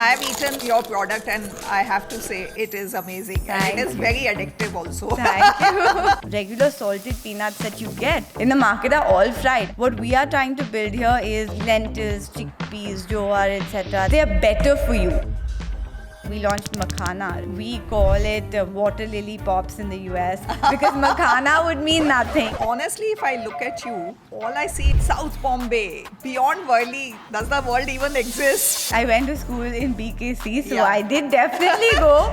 I've eaten your product and I have to say it is amazing. Thank and it is you. very addictive also. Thank you. Regular salted peanuts that you get in the market are all fried. What we are trying to build here is lentils, chickpeas, jowar, etc. They are better for you. We launched makhana. We call it water lily pops in the US because makhana would mean nothing. Honestly, if I look at you, all I see is South Bombay, beyond Worli. Does the world even exist? I went to school in BKC, so Yeah. I did definitely go.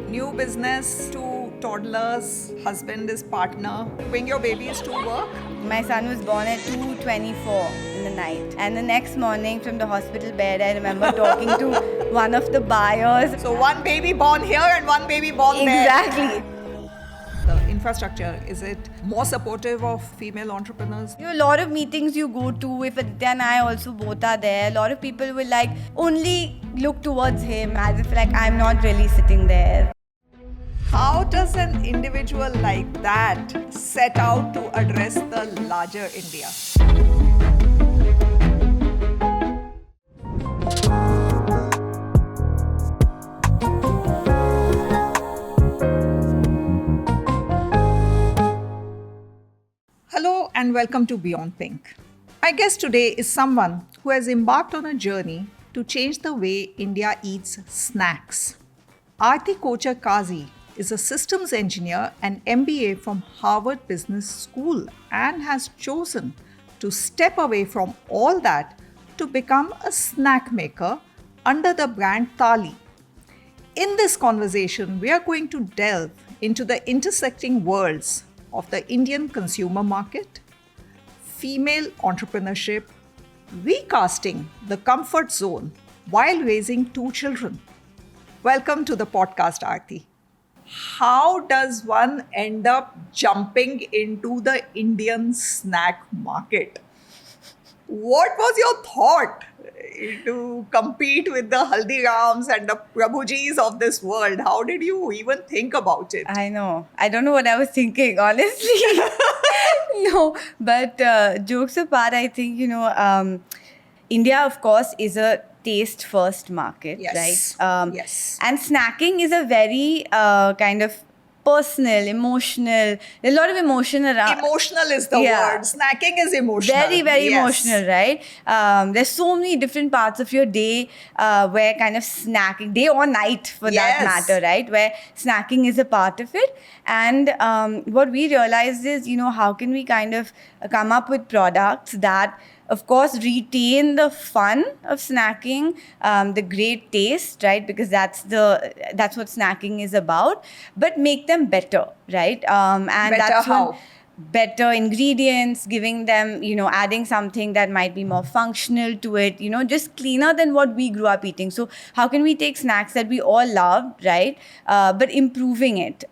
New business, two toddlers, husband is partner. Bring your babies to work. My son was born at 2:24 in the night. And the next morning from the hospital bed, I remember talking to one of the buyers. So one baby born here and one baby born there. Exactly. The infrastructure, is it more supportive of female entrepreneurs? You know, a lot of meetings you go to, if Aditya and I also both are there, a lot of people will like only look towards him as if like I'm not really sitting there. How does an individual like that set out to address the larger India? Hello and welcome to Beyond Pink. My guest today is someone who has embarked on a journey to change the way India eats snacks. Aarti Kochar Kazi is a systems engineer and MBA from Harvard Business School and has chosen to step away from all that to become a snack maker under the brand Thali. In this conversation, we are going to delve into the intersecting worlds of the Indian consumer market, female entrepreneurship, recasting the comfort zone while raising two children. Welcome to the podcast, Aarti. How does one end up jumping into the Indian snack market? What was your thought to compete with the Haldirams and the Prabhujis of this world? How did you even think about it? I know. I don't know what I was thinking, honestly. No, but jokes apart, I think, India, of course, is a taste first market, Yes. right? Yes. And snacking is a very kind of personal, emotional, there's a lot of emotion around. Emotional is the Yeah. word. Snacking is emotional. Very, very Yes. emotional, right? There's so many different parts of your day where kind of snacking, day or night for that Yes. matter, right? Where snacking is a part of it. And what we realized is, how can we kind of come up with products that, of course, retain the fun of snacking, the great taste, right? Because that's what snacking is about, but make them better, right? And Better that's how? when better ingredients, giving them, adding something that might be more functional to it, just cleaner than what we grew up eating. So how can we take snacks that we all love, right? But improving it.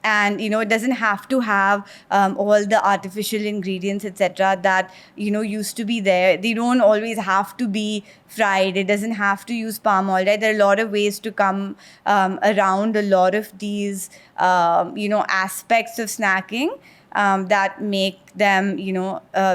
And it doesn't have to have all the artificial ingredients, etc., that used to be there. They don't always have to be fried. It doesn't have to use palm oil, right? There are a lot of ways to come around a lot of these aspects of snacking that make them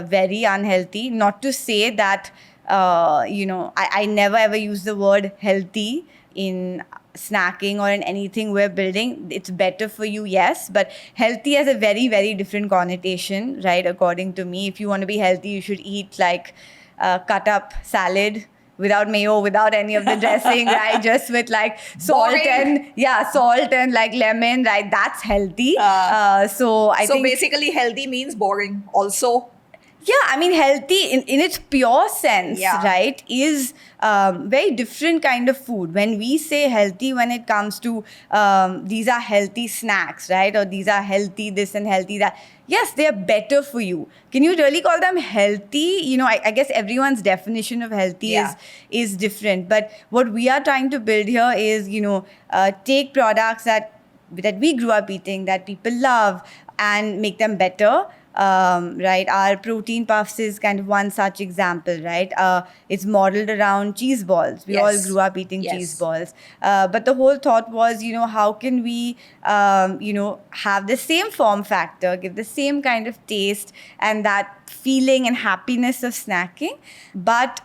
very unhealthy. Not to say that I never ever use the word healthy in snacking or in anything we're building. It's better for you, yes, but healthy has a very, very different connotation, right? According to me, if you want to be healthy, you should eat like cut up salad without mayo, without any of the dressing, right? Just with like salt Boring. salt and like lemon, right? That's healthy. So I think basically healthy means boring also. yeah, I mean, healthy in its pure sense, Yeah. right, is very different kind of food. When we say healthy, when it comes to these are healthy snacks, right, or these are healthy this and healthy that, yes, they are better for you. Can you really call them healthy? I guess everyone's definition of healthy Yeah. is different. But what we are trying to build here is, take products that we grew up eating, that people love, and make them better. Right, our protein puffs is kind of one such example, right? It's modeled around cheese balls. We all Yes. grew up eating Yes. cheese balls. But the whole thought was, how can we, have the same form factor, give the same kind of taste and that feeling and happiness of snacking, but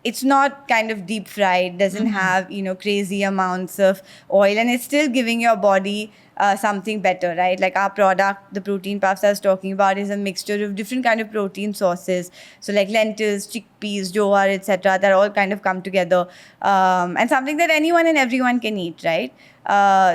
it's not kind of deep fried, doesn't have, crazy amounts of oil, and it's still giving your body something better, right? Like our product, the protein puffs I was talking about, is a mixture of different kind of protein sources. So like lentils, chickpeas, jowar, etc. That all kind of come together, and something that anyone and everyone can eat, right?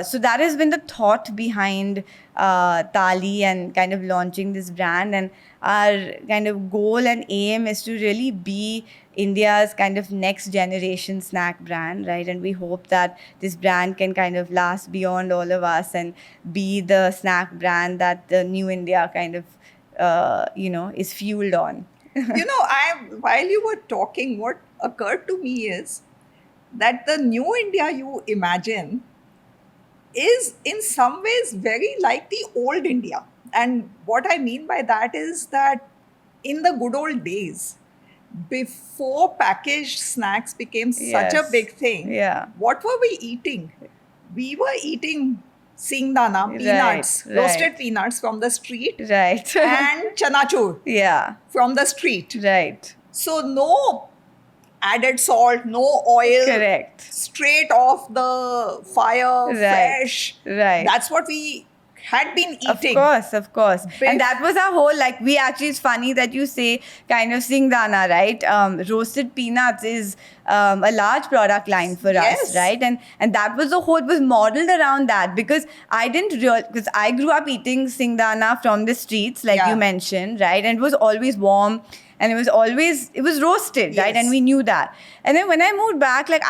So that has been the thought behind Thali and kind of launching this brand. And our kind of goal and aim is to really be India's kind of next generation snack brand, right? And we hope that this brand can kind of last beyond all of us and be the snack brand that the new India kind of, is fueled on. While you were talking, what occurred to me is that the new India you imagine is in some ways very like the old India. And what I mean by that is that in the good old days, before packaged snacks became such a Yes. big thing, Yeah. what were we eating? We were eating singdana, Right, peanuts, roasted right. peanuts from the street, Right. and chanachur Yeah. from the street. Right. So no added salt, no oil, Correct. straight off the fire, Right. fresh. Right. That's what we had been eating. Of course. And that was our whole, like, we actually, it's funny that you say kind of singdana, right? Roasted peanuts is a large product line for Yes. us, right? And that was the whole, it was modeled around that, because because I grew up eating singdana from the streets, like Yeah. you mentioned, right? And it was always warm. And it was roasted, right? Yes. And we knew that. And then when I moved back, like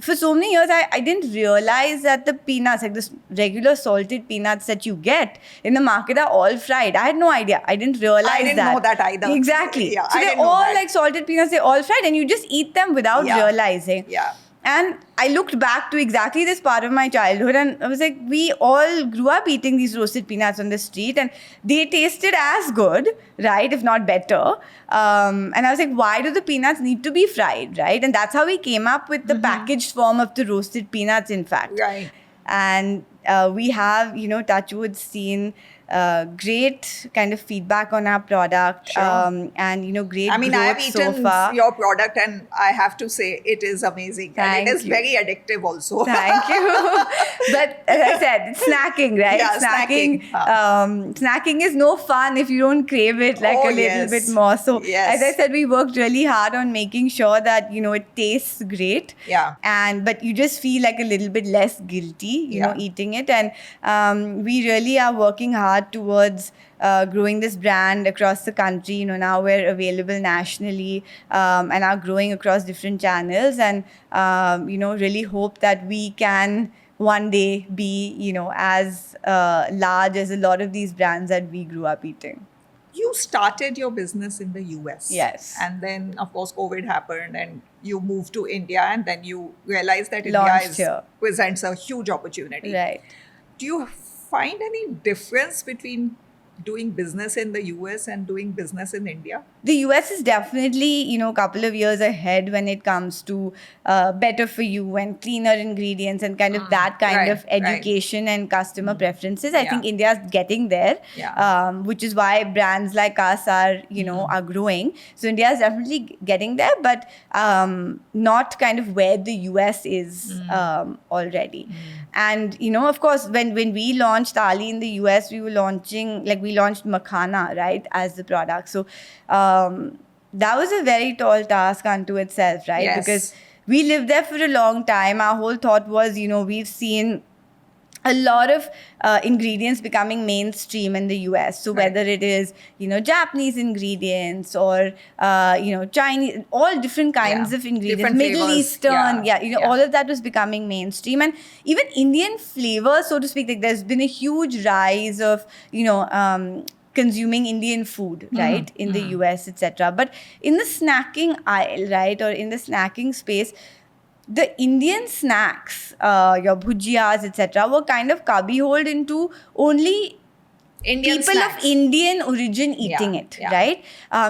for so many years, I didn't realize that the peanuts, like this regular salted peanuts that you get in the market, are all fried. I had no idea. I didn't realize that. I didn't know that either. Exactly. Yeah, So I they're didn't know all that. like salted peanuts, they're all fried, and you just eat them without Yeah. realizing. Yeah. And I looked back to exactly this part of my childhood, and I was like, we all grew up eating these roasted peanuts on the street, and they tasted as good, right? If not better. And I was like, why do the peanuts need to be fried, right? And that's how we came up with the packaged form of the roasted peanuts, in fact. Right. And we have, touchwood, seen great kind of feedback on our product, Sure. and I great growth have so eaten far. your product, and I have to say it is amazing. Thank and it is you. very addictive also. Thank you. But as I said, it's snacking, right? Yeah, snacking. Snacking is no fun if you don't crave it like Oh, a little yes. bit more. So Yes. as I said, we worked really hard on making sure that, it tastes great. Yeah. But you just feel like a little bit less guilty, Yeah. eating it. And we really are working hard towards growing this brand across the country. Now we're available nationally, and are growing across different channels, and really hope that we can one day be as large as a lot of these brands that we grew up eating. You started your business in the US. Yes. And then, of course, COVID happened and you moved to India, and then you realized that Launched here. presents a huge opportunity. Right. Do you find any difference between doing business in the US and doing business in India? The US is definitely, a couple of years ahead when it comes to better for you and cleaner ingredients and kind of that kind right, of education and customer preferences. I Yeah. think India's getting there, Yeah. which is why brands like us are, are growing. So India's definitely getting there, but not kind of where the US is already. And, of course, when we launched Thali in the US, we launched Makhana, right, as the product. So that was a very tall task unto itself, right? Yes. Because we lived there for a long time. Our whole thought was, we've seen a lot of ingredients becoming mainstream in the US. So Right. whether it is, Japanese ingredients or, Chinese, all different kinds Yeah. of ingredients, Different Middle flavors. Eastern, Yeah. all of that was becoming mainstream. And even Indian flavors, so to speak, like there's been a huge rise of, consuming Indian food, right, in the US, etc. But in the snacking aisle, right, or in the snacking space, the Indian snacks, your bhujiyas, etc., were kind of cubbyholed into only Indian people snacks. of Indian origin eating Yeah, it, yeah. right?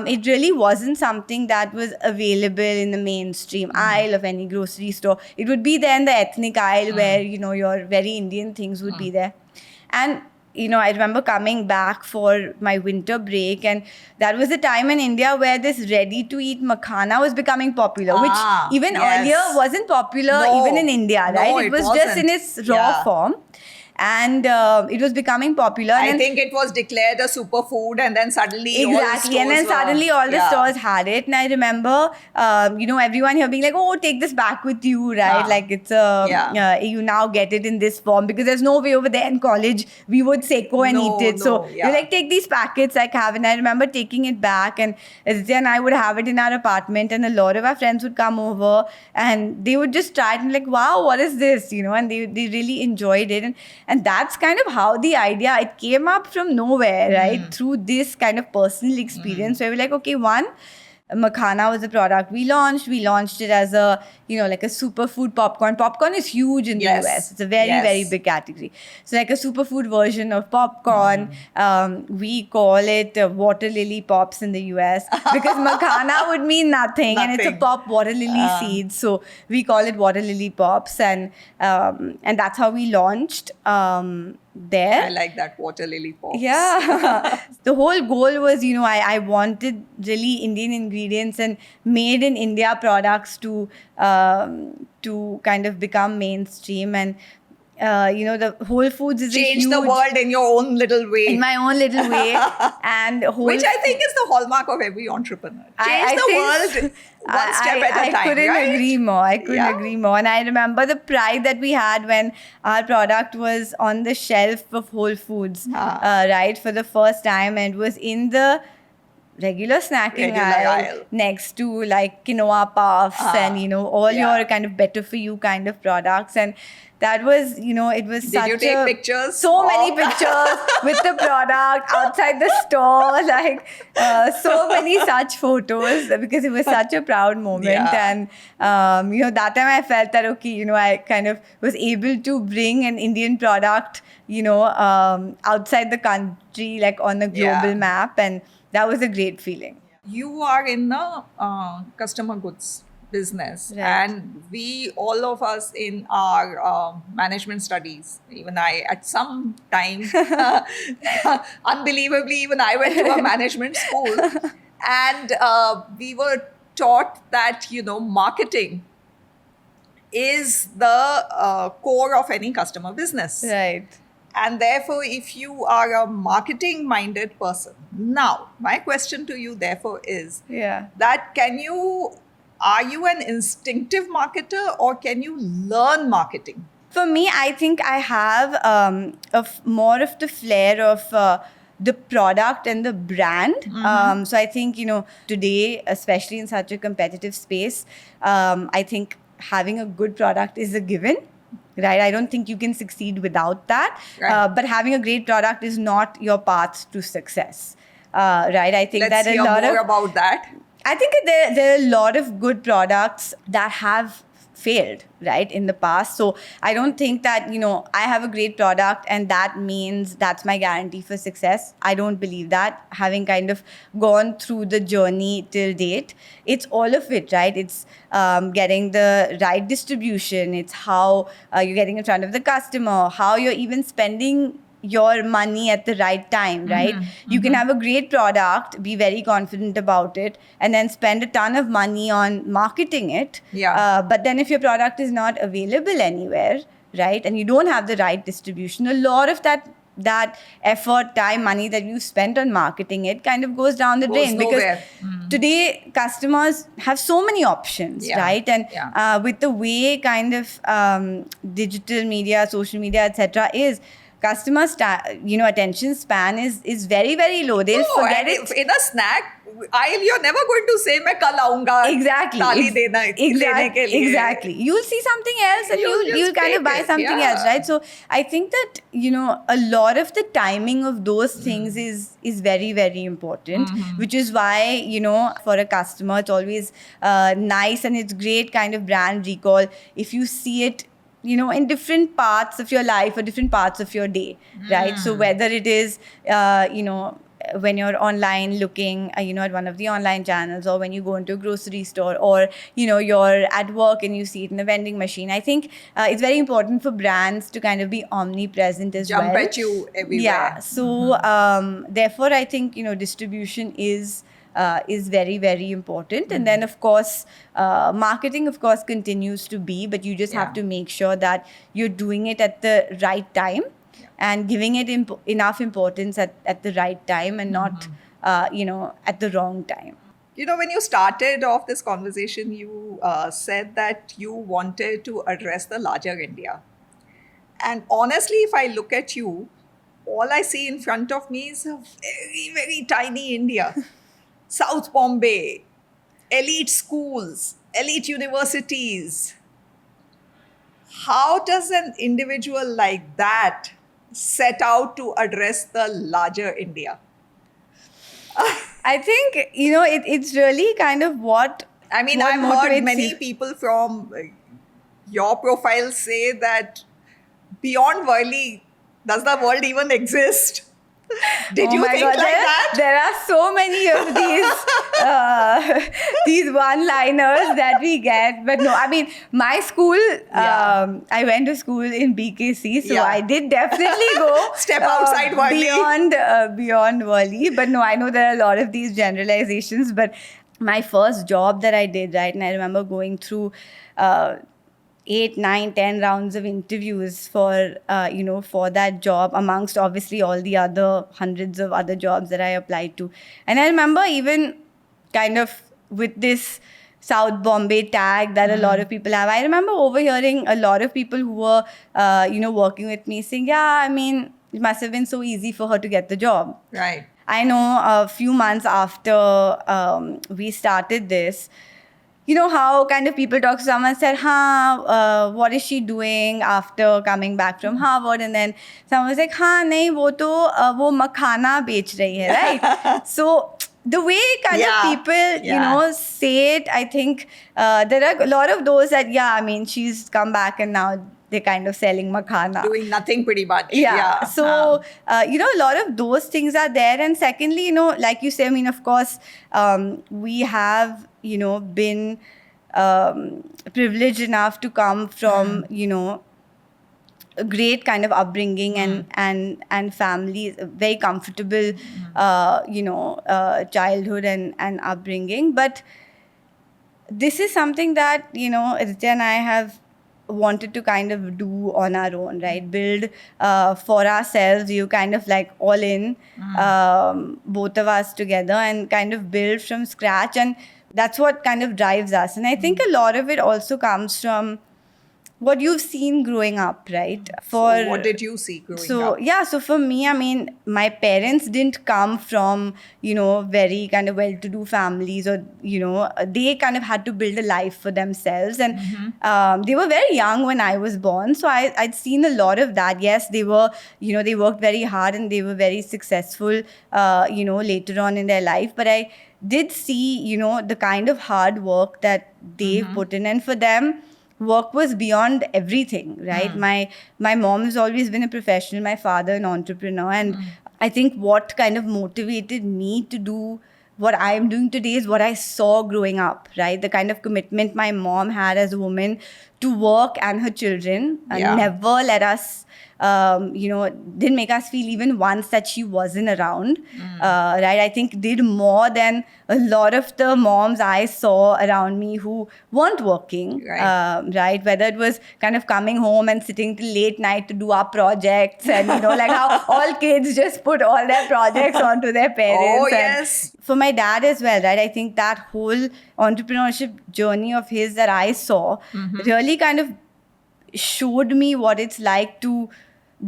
It really wasn't something that was available in the mainstream aisle of any grocery store. It would be there in the ethnic aisle where, your very Indian things would be there. And I remember coming back for my winter break, and that was the time in India where this ready-to-eat makhana was becoming popular, which even yes. earlier wasn't popular even in India, right? No, it was wasn't. just in its raw form. And it was becoming popular. I think it was declared a superfood, and then suddenly exactly, and then suddenly all the stores had it. And I remember, everyone here being like, "Oh, take this back with you, right? Like it's you now get it in this form because there's no way over there in college we would Seiko and eat it. So you're like, take these packets, like have." And I remember taking it back, and Aditya and I would have it in our apartment, and a lot of our friends would come over and they would just try it and like, "Wow, what is this?" And they really enjoyed it. And that's kind of how the idea, it came up from nowhere, right? Through this kind of personal experience where we're like, okay, makhana was a product we launched. We launched it as a, like a superfood popcorn. Popcorn is huge in the US. It's a very, very big category. So like a superfood version of popcorn. We call it water lily pops in the US because makhana would mean nothing. And it's a pop water lily seed. So we call it water lily pops. And that's how we launched there. I like that, water lily pops. Yeah. The whole goal was, I wanted really Indian ingredients and made in India products to kind of become mainstream. And the Whole Foods is change the world in your own little way. In my own little way. And which I think is the hallmark of every entrepreneur. Change the world one step at a time. I couldn't agree more. I couldn't agree more. And I remember the pride that we had when our product was on the shelf of Whole Foods, right, for the first time. And it was in the regular snacking aisle next to like quinoa puffs and all your kind of better for you kind of products. And that was, it was Did you take pictures? So many pictures with the product outside the store, like so many such photos because it was such a proud moment. And, that time I felt that, okay, I kind of was able to bring an Indian product, outside the country, like on the global map. And that was a great feeling. You are in the customer goods business, and we, all of us in our management studies, even I at some time, unbelievably, even I went to a management school, and we were taught that, marketing is the core of any customer business. Right. And therefore, if you are a marketing-minded person, now, my question to you, therefore, is that are you an instinctive marketer or can you learn marketing? For me, I think I have more of the flair of the product and the brand. So I think, today, especially in such a competitive space, I think having a good product is a given. Right, I don't think you can succeed without that. Right. But having a great product is not your path to success. Right, I think Let's hear more about that. I think there are a lot of good products that have failed, right, in the past. So I don't think that, I have a great product and that means that's my guarantee for success. I don't believe that. Having kind of gone through the journey till date, it's all of it, right? It's getting the right distribution. It's how you're getting in front of the customer, how you're even spending your money at the right time, right? You can have a great product, be very confident about it, and then spend a ton of money on marketing it. But then if your product is not available anywhere, right, and you don't have the right distribution, a lot of that effort, time, money that you spent on marketing it kind of goes down the drain. Because today customers have so many options, right? And with the way kind of digital media, social media, etc. is, customers, attention span is very, very low. They'll forget it. In a snack aisle, you're never going to say, "Main kal aunga." Exactly. Exactly. You'll see something else and you'll kind of buy something else, right? So I think that, a lot of the timing of those things is very, very important, which is why, for a customer, it's always nice and it's great kind of brand recall if you see it in different parts of your life or different parts of your day, right? So whether it is, when you're online looking, at one of the online channels, or when you go into a grocery store, or, you're at work and you see it in a vending machine. I think it's very important for brands to kind of be omnipresent as Jump well. at you everywhere. Yeah. So therefore, I think, distribution is very, very important. And then, of course, marketing, of course, continues to be, but you just have to make sure that you're doing it at the right time and giving it enough importance at the right time, and not, at the wrong time. When you started off this conversation, you said that you wanted to address the larger India. And honestly, if I look at you, all I see in front of me is a very, very tiny India. South Bombay, elite schools, elite universities. How does an individual like that set out to address the larger India? I think, it's really kind of what I've motivates heard many you. people from your profile say that beyond Worli, does the world even exist? Did you my think God, like that? There are so many of these one-liners that we get. But no, I mean, my school, I went to school in BKC, so I did definitely go Step outside Worli. beyond Worli. But no, I know there are a lot of these generalizations. But my first job that I did, right, and I remember going through 8, 9, 10 rounds of interviews for that job, amongst obviously all the other hundreds of other jobs that I applied to. And I remember even kind of with this South Bombay tag that a lot of people have, I remember overhearing a lot of people who were, working with me saying, it must have been so easy for her to get the job. Right. I know a few months after we started this, how kind of people talk to someone, said, what is she doing after coming back from Harvard? And then someone was like, nahi, wo makhana bech rahi hai, right? So the way kind of people, say it, I think there are a lot of those that, she's come back and now they're kind of selling makhana. Doing nothing pretty much. So, a lot of those things are there. And secondly, like you say, of course, we have, been privileged enough to come from, a great kind of upbringing and family, very comfortable, childhood and upbringing. But this is something that, Aditya and I have wanted to kind of do on our own, right? Build for ourselves, you kind of like all in, both of us together, and kind of build from scratch. And that's what kind of drives us. And I think a lot of it also comes from what you've seen growing up, right? So what did you see growing up? So for me, my parents didn't come from, very kind of well-to-do families, or, they kind of had to build a life for themselves. And they were very young when I was born. So I'd seen a lot of that. Yes, they were, they worked very hard and they were very successful, later on in their life. But I did see, the kind of hard work that they put in. And for them, work was beyond everything, right? My mom has always been a professional, my father an entrepreneur. And I think what kind of motivated me to do what I am doing today is what I saw growing up, right? The kind of commitment my mom had as a woman to work and her children, and never let us, didn't make us feel even once that she wasn't around, right? I think did more than a lot of the moms I saw around me who weren't working, right? Whether it was kind of coming home and sitting till late night to do our projects, and, like how all kids just put all their projects onto their parents. Oh, yes. For my dad as well, right? I think that whole entrepreneurship journey of his that I saw really kind of showed me what it's like to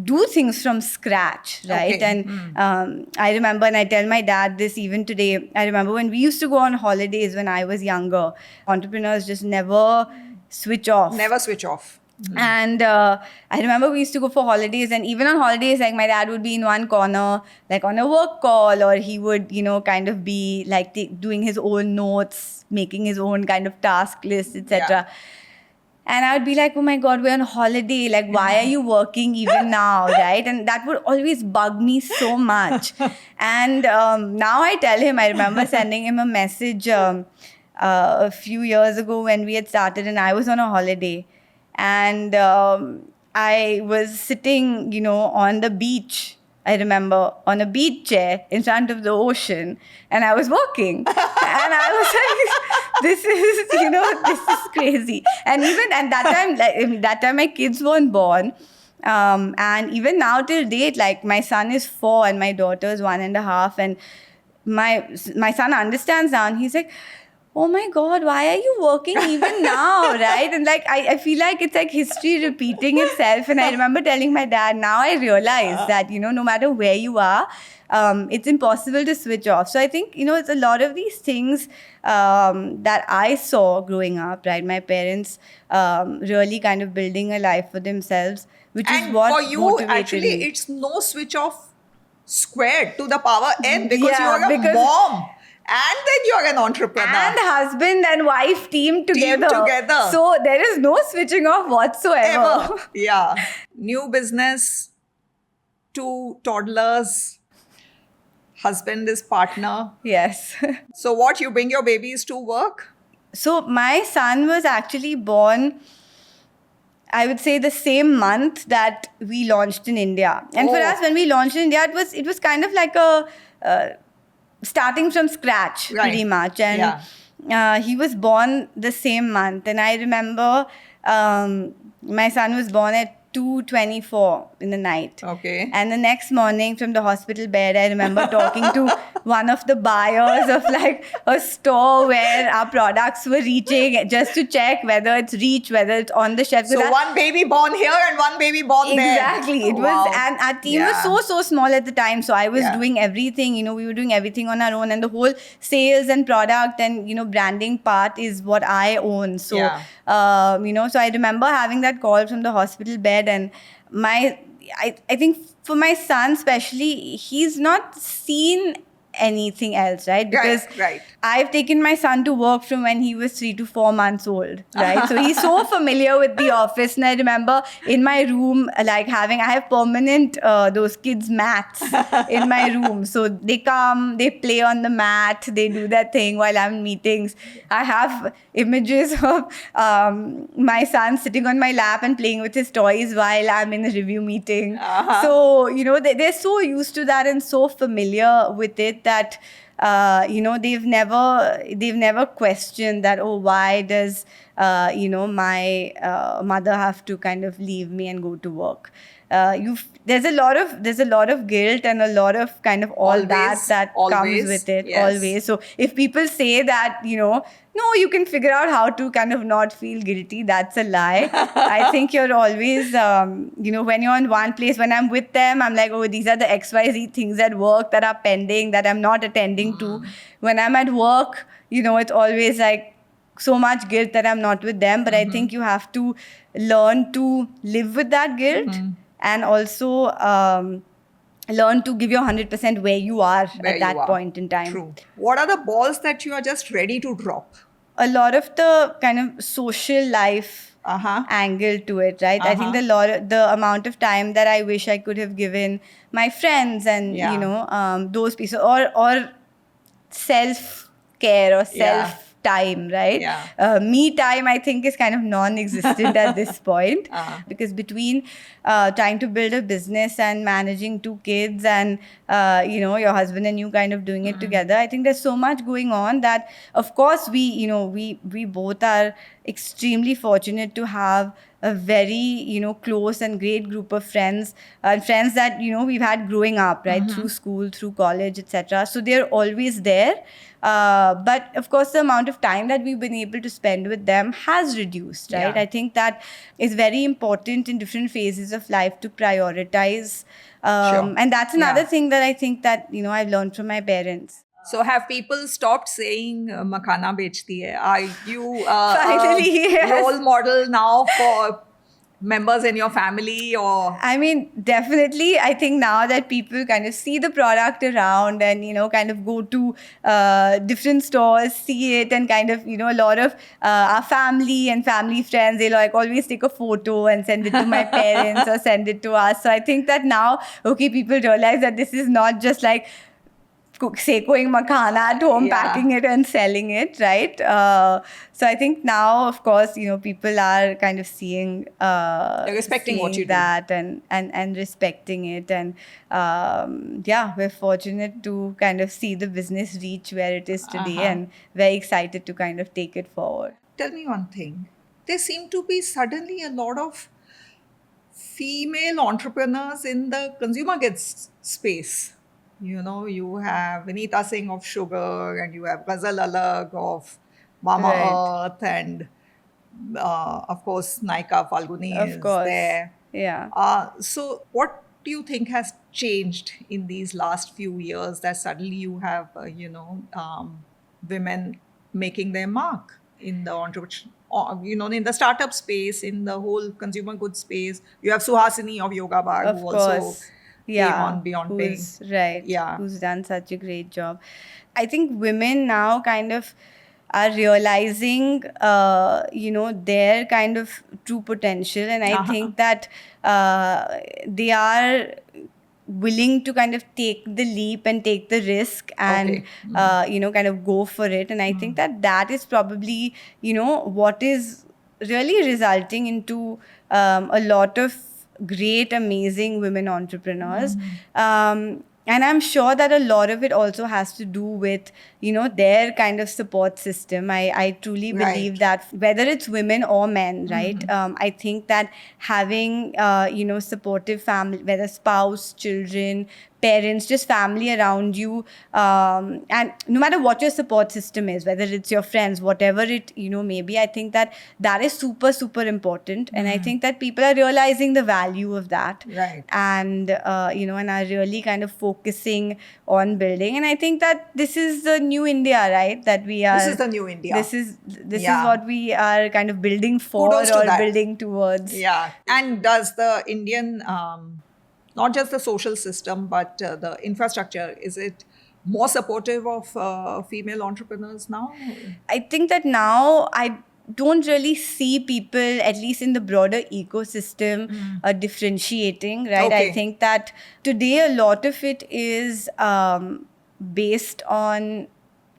do things from scratch, right? Okay. And I remember, and I tell my dad this even today, I remember when we used to go on holidays when I was younger, entrepreneurs just never switch off. Never switch off. And I remember we used to go for holidays, and even on holidays, like my dad would be in one corner, like on a work call, or he would, kind of be like doing his own notes, making his own kind of task list, etc. And I would be like, oh my God, we're on holiday. Like, why are you working even now, right? And that would always bug me so much. And now I tell him, I remember sending him a message a few years ago when we had started and I was on a holiday. And I was sitting, on the beach. I remember on a beach chair in front of the ocean, and I was working, and I was like, "This is crazy." And even at that time, my kids weren't born, and even now till date, like my son is 4 and my daughter is 1.5, and my son understands now, and he's like, oh my God, why are you working even now, right? And like, I feel like it's like history repeating itself. And I remember telling my dad, now I realize that, no matter where you are, it's impossible to switch off. So I think, it's a lot of these things that I saw growing up, right? My parents really kind of building a life for themselves, which is what for you, motivated actually, me. it's no switch off squared to the power n because Yeah, you're a because- mom. And then you're an entrepreneur. And husband and wife team together. together. So there is no switching off whatsoever. Ever. Yeah. New business, 2 toddlers, husband is partner. Yes. So what, you bring your babies to work? So my son was actually born, I would say, the same month that we launched in India. And for Oh. us, when we launched in India, it was kind of like a starting from scratch, Right. pretty much. And he was born the same month. And I remember my son was born at 2:24 in the night. Okay. And the next morning from the hospital bed, I remember talking to one of the buyers of like a store where our products were reaching, just to check whether it's reached, whether it's on the shelf. So one baby born here and one baby born there. Exactly. It Wow. was, and our team Yeah. was so small at the time. So I was Yeah. doing everything, we were doing everything on our own, and the whole sales and product and, branding part is what I own. So, Yeah. so I remember having that call from the hospital bed, and I think for my son especially, he's not seen anything else, right? Because right. I've taken my son to work from when he was 3 to 4 months old, right? So he's so familiar with the office. And I remember in my room, like I have permanent those kids' mats in my room. So they come, they play on the mat, they do that thing while I'm in meetings. I have images of my son sitting on my lap and playing with his toys while I'm in a review meeting. So, they're so used to that and so familiar with it that they've never questioned that, oh, why does my mother have to kind of leave me and go to work. There's a lot of guilt and a lot of kind of all that always, comes with it. yes. Always. So if people say that, no, you can figure out how to kind of not feel guilty, that's a lie. I think you're always, when you're in one place, when I'm with them, I'm like, oh, these are the XYZ things at work that are pending that I'm not attending to. When I'm at work, it's always like so much guilt that I'm not with them. But I think you have to learn to live with that guilt and also learn to give your 100% where you are Where at that you are. point in time. True. What are the balls that you are just ready to drop? A lot of the kind of social life angle to it, right? I think the amount of time that I wish I could have given my friends and those pieces or self-care or self-time, right? Yeah. Me time, I think, is kind of non-existent at this point because between trying to build a business and managing 2 kids and, your husband and you kind of doing it together, I think there's so much going on that, of course, we both are extremely fortunate to have a very, close and great group of friends that, we've had growing up, right? Through school, through college, etc. So they're always there. But of course, the amount of time that we've been able to spend with them has reduced, right? Yeah. I think that is very important in different phases of life to prioritize. Sure. And that's another Yeah. thing that I think that, I've learned from my parents. So have people stopped saying makhana bechti hai? Are you Finally, a yes. role model now for members in your family or? I mean, definitely. I think now that people kind of see the product around and, kind of go to different stores, see it, and kind of, a lot of our family and family friends, they like always take a photo and send it to my parents or send it to us. So I think that now, okay, people realize that this is not just like sekoing makhana at home, Yeah. packing it and selling it, right? So I think now, of course, people are kind of seeing, They're respecting what seeing you do. that and respecting it, and yeah, we're fortunate to kind of see the business reach where it is today, and very excited to kind of take it forward. Tell me one thing. There seem to be suddenly a lot of female entrepreneurs in the consumer goods space. You have Vinita Singh of Sugar, and you have Ghazal Alag of Mama Right. Earth, and of course, Naika Falguni Of is course. there. Yeah. So, what do you think has changed in these last few years that suddenly you have, women making their mark in the in the startup space, in the whole consumer goods space? You have Suhasini of Yoga Bar, Of who also course. came Yeah. on Beyond Pink. Who's right. Yeah. Who's done such a great job. I think women now kind of are realizing, their kind of true potential. And I think that they are willing to kind of take the leap and take the risk and, kind of go for it. And I think that is probably, what is really resulting into a lot of great, amazing women entrepreneurs. And I'm sure that a lot of it also has to do with, their kind of support system. I truly Right. believe that whether it's women or men, right? I think that having, supportive family, whether spouse, children, parents, just family around you, and no matter what your support system is, whether it's your friends, whatever it maybe, I think that is super, super important. And I think that people are realizing the value of that, Right. and and are really kind of focusing on building. And I think that this is the new India, right? That we are. This is the new India. This is Yeah. what we are kind of building for, Kudos to or that. building towards. Yeah. And does the Indian, not just the social system, but the infrastructure, is it more supportive of female entrepreneurs now? I think that now I don't really see people, at least in the broader ecosystem, differentiating, right? Okay. I think that today a lot of it is based on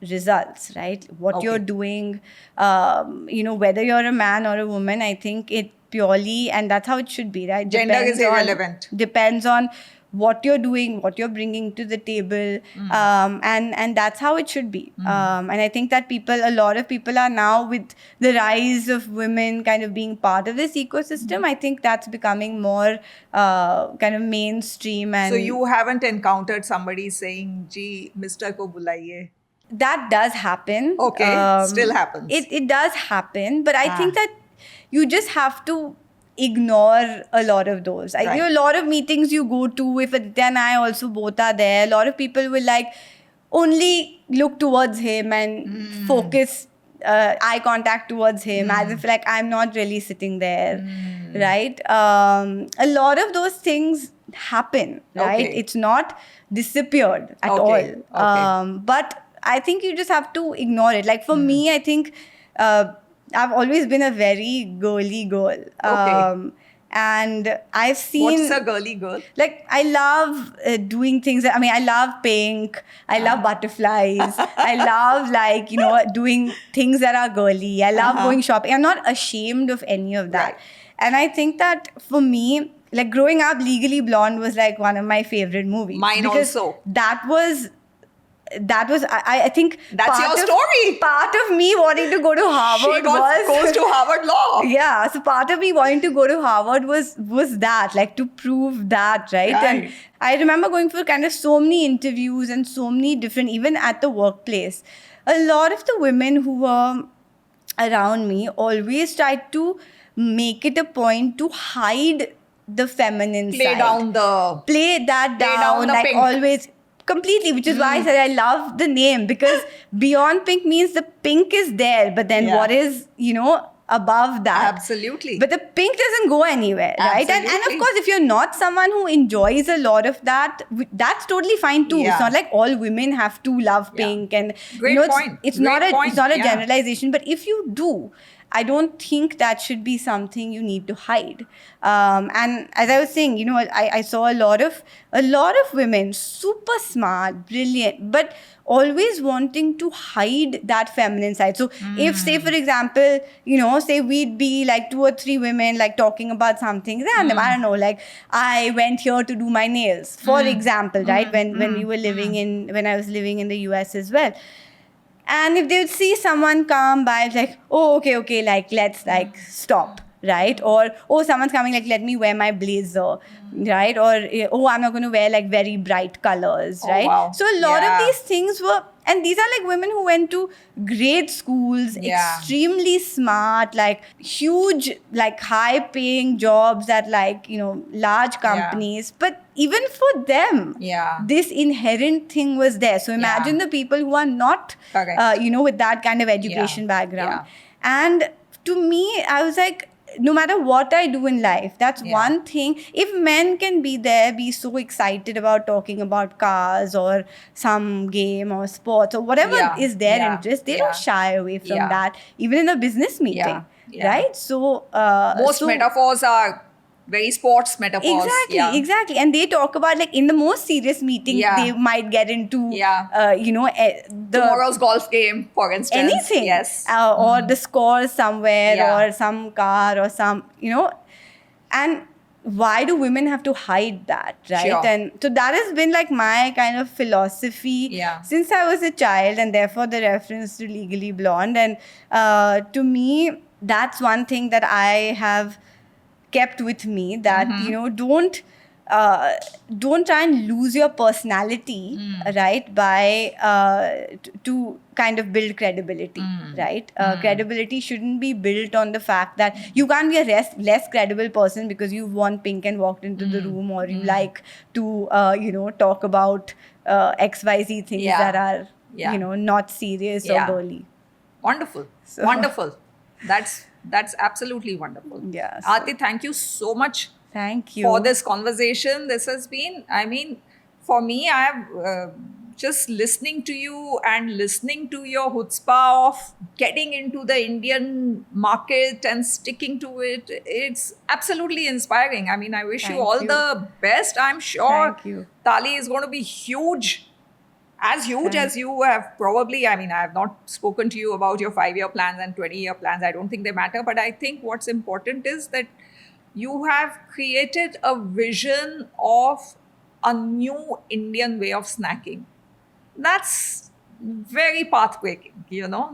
results, right? What Okay. you're doing, whether you're a man or a woman, I think it purely, and that's how it should be, right? Gender is Depends on- irrelevant. Depends on what you're doing, what you're bringing to the table, and that's how it should be. And I think that a lot of people are now, with the rise of women kind of being part of this ecosystem, I think that's becoming more kind of mainstream. And So you haven't encountered somebody saying, "Gee, Mr. ko bulaiye." that does happen. Okay, still happens. It does happen, but I think that you just have to ignore a lot of those. Right. A lot of meetings you go to, if Aditya and I also both are there, a lot of people will like only look towards him and focus eye contact towards him, as if like I'm not really sitting there, right? A lot of those things happen, right? Okay. It's not disappeared at Okay, all. okay. But I think you just have to ignore it. Like for me, I think I've always been a very girly girl. Okay. And I've seen... What's a girly girl? Like, I love doing things. I mean, I love pink. I love butterflies. I love, like, doing things that are girly. I love going shopping. I'm not ashamed of any of that. Right. And I think that for me, like, growing up, Legally Blonde was, like, one of my favorite movies. Mine because also. That was... I think That's part your of- story. Part of me wanting to go to Harvard Goes to Harvard Law. yeah, so part of me wanting to go to Harvard was that, like, to prove that, right? Right. And I remember going for kind of so many interviews and so many different, even at the workplace, a lot of the women who were around me always tried to make it a point to hide the feminine Play side. down the... Play that Play down, down the like pink. always. Completely, which is why I said I love the name, because Beyond Pink means the pink is there, but then Yeah. what is, above that. Absolutely. But the pink doesn't go anywhere, right? And of Absolutely. course, if you're not someone who enjoys a lot of that, that's totally fine too. Yeah. It's not like all women have to love Yeah. pink, and Great it's point. it's Great not a point. it's not a Yeah. generalization. But if you do, I don't think that should be something you need to hide. And as I was saying, I saw a lot of women, super smart, brilliant, but always wanting to hide that feminine side. So if, say, for example, say we'd be like 2 or 3 women like talking about something random, I don't know, like I went here to do my nails, for example, right? When we were when I was living in the US as well. And if they would see someone come by, it's like, oh, okay, like, let's, like, stop, right? Or, oh, someone's coming, like, let me wear my blazer, right? Or, oh, I'm not going to wear, like, very bright colors, right? Wow. So a lot Yeah. of these things were, and these are, like, women who went to great schools, Yeah. extremely smart, like, huge, like, high-paying jobs at, like, large companies. But even for them, Yeah. this inherent thing was there. So imagine the people who are not, Correct. with that kind of education background. Yeah. And to me, I was like, no matter what I do in life, that's one thing. If men can be there, be so excited about talking about cars or some game or sports or whatever is their interest, they don't shy away from that, even in a business meeting, right? So most metaphors are very sports metaphors. Exactly. And they talk about, like, in the most serious meeting, they might get into, the tomorrow's golf game, for instance. anything. Yes. Or the scores somewhere or some car or some, and why do women have to hide that, right? Sure. And so that has been, like, my kind of philosophy since I was a child, and therefore the reference to Legally Blonde. And to me, that's one thing that I have kept with me, that don't try and lose your personality, right, by to kind of build credibility, right? Credibility shouldn't be built on the fact that you can't be a less credible person because you've worn pink and walked into the room, or you like to talk about XYZ things that are not serious or girly. Wonderful. So- Wonderful. That's absolutely wonderful. Yeah, so- Aarti, thank you so much Thank you for this conversation. This has been, I mean, for me, I have just listening to you and listening to your chutzpah of getting into the Indian market and sticking to it. It's absolutely inspiring. I mean, I wish Thank you all you. the best. I'm sure Thank you. Tali is going to be huge. As huge as you have probably, I mean, I have not spoken to you about your 5-year plans and 20-year plans. I don't think they matter. But I think what's important is that you have created a vision of a new Indian way of snacking. That's very path-breaking,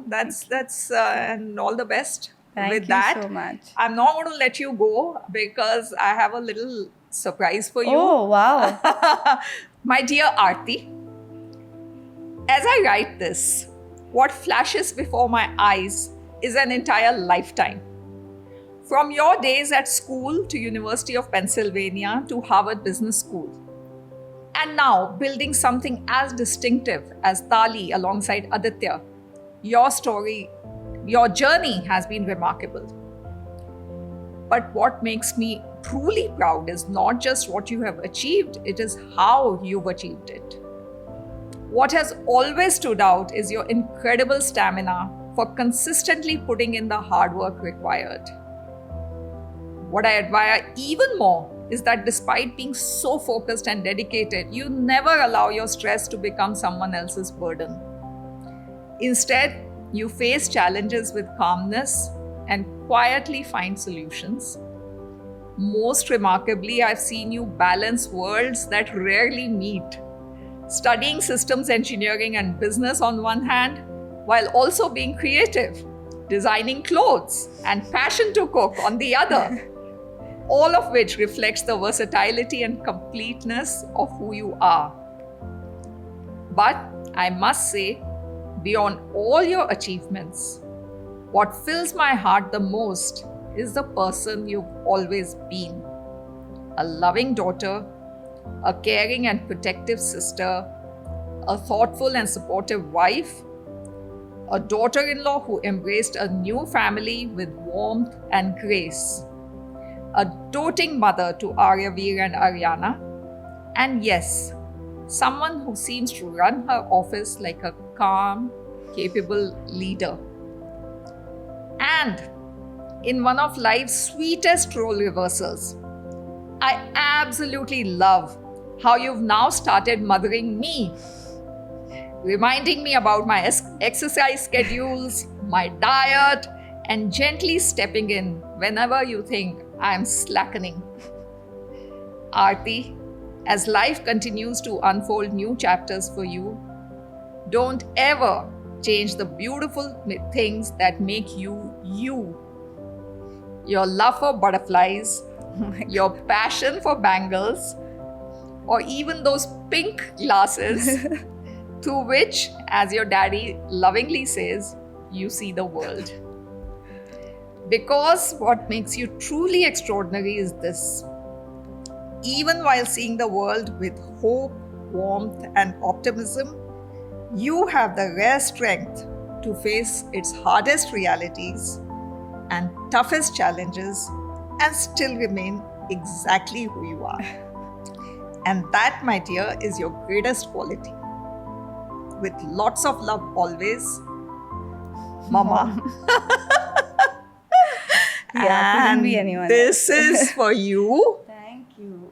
That's and all the best Thank with you that. so much. I'm not going to let you go because I have a little surprise for you. Oh, wow. My dear Aarti, as I write this, what flashes before my eyes is an entire lifetime. From your days at school to University of Pennsylvania to Harvard Business School. And now building something as distinctive as Tali alongside Aditya. Your story, your journey has been remarkable. But what makes me truly proud is not just what you have achieved, it is how you've achieved it. What has always stood out is your incredible stamina for consistently putting in the hard work required. What I admire even more is that despite being so focused and dedicated, you never allow your stress to become someone else's burden. Instead, you face challenges with calmness and quietly find solutions. Most remarkably, I've seen you balance worlds that rarely meet. Studying systems engineering and business on one hand, while also being creative, designing clothes and passion to cook on the other. All of which reflects the versatility and completeness of who you are. But I must say, beyond all your achievements, what fills my heart the most is the person you've always been. A loving daughter, a caring and protective sister, a thoughtful and supportive wife, a daughter-in-law who embraced a new family with warmth and grace, a doting mother to Aryaveer and Aryana, and yes, someone who seems to run her office like a calm, capable leader. And in one of life's sweetest role reversals, I absolutely love how you've now started mothering me, reminding me about my exercise schedules, my diet, and gently stepping in whenever you think I'm slackening. Aarti, as life continues to unfold new chapters for you, don't ever change the beautiful things that make you you. Your love for butterflies, your passion for bangles, or even those pink glasses through which, as your daddy lovingly says, you see the world. Because what makes you truly extraordinary is this: even while seeing the world with hope, warmth, and optimism, you have the rare strength to face its hardest realities and toughest challenges and still remain exactly who you are. And that, my dear, is your greatest quality. With lots of love always, Mama. Couldn't be And anyone this is for you. Thank you.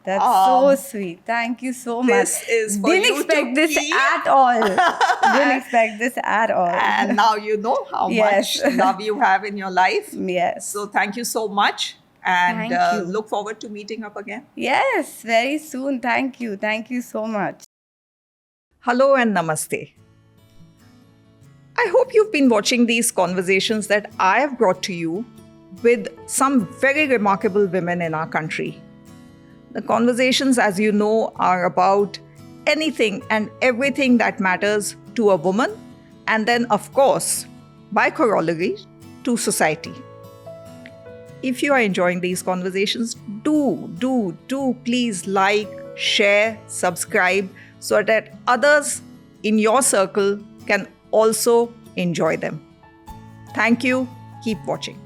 That's so sweet. Thank you so much. This is for Didn't you expect to this keep. at all. Didn't expect this at all. And now you know how Yes. much love you have in your life. Yes. So thank you so much. And Thank you. look forward to meeting up again. Yes, very soon. Thank you. Thank you so much. Hello and namaste. I hope you've been watching these conversations that I have brought to you with some very remarkable women in our country. The conversations, as you know, are about anything and everything that matters to a woman, and then, of course, by corollary, to society. If you are enjoying these conversations, do please like, share, subscribe so that others in your circle can also enjoy them. Thank you. Keep watching.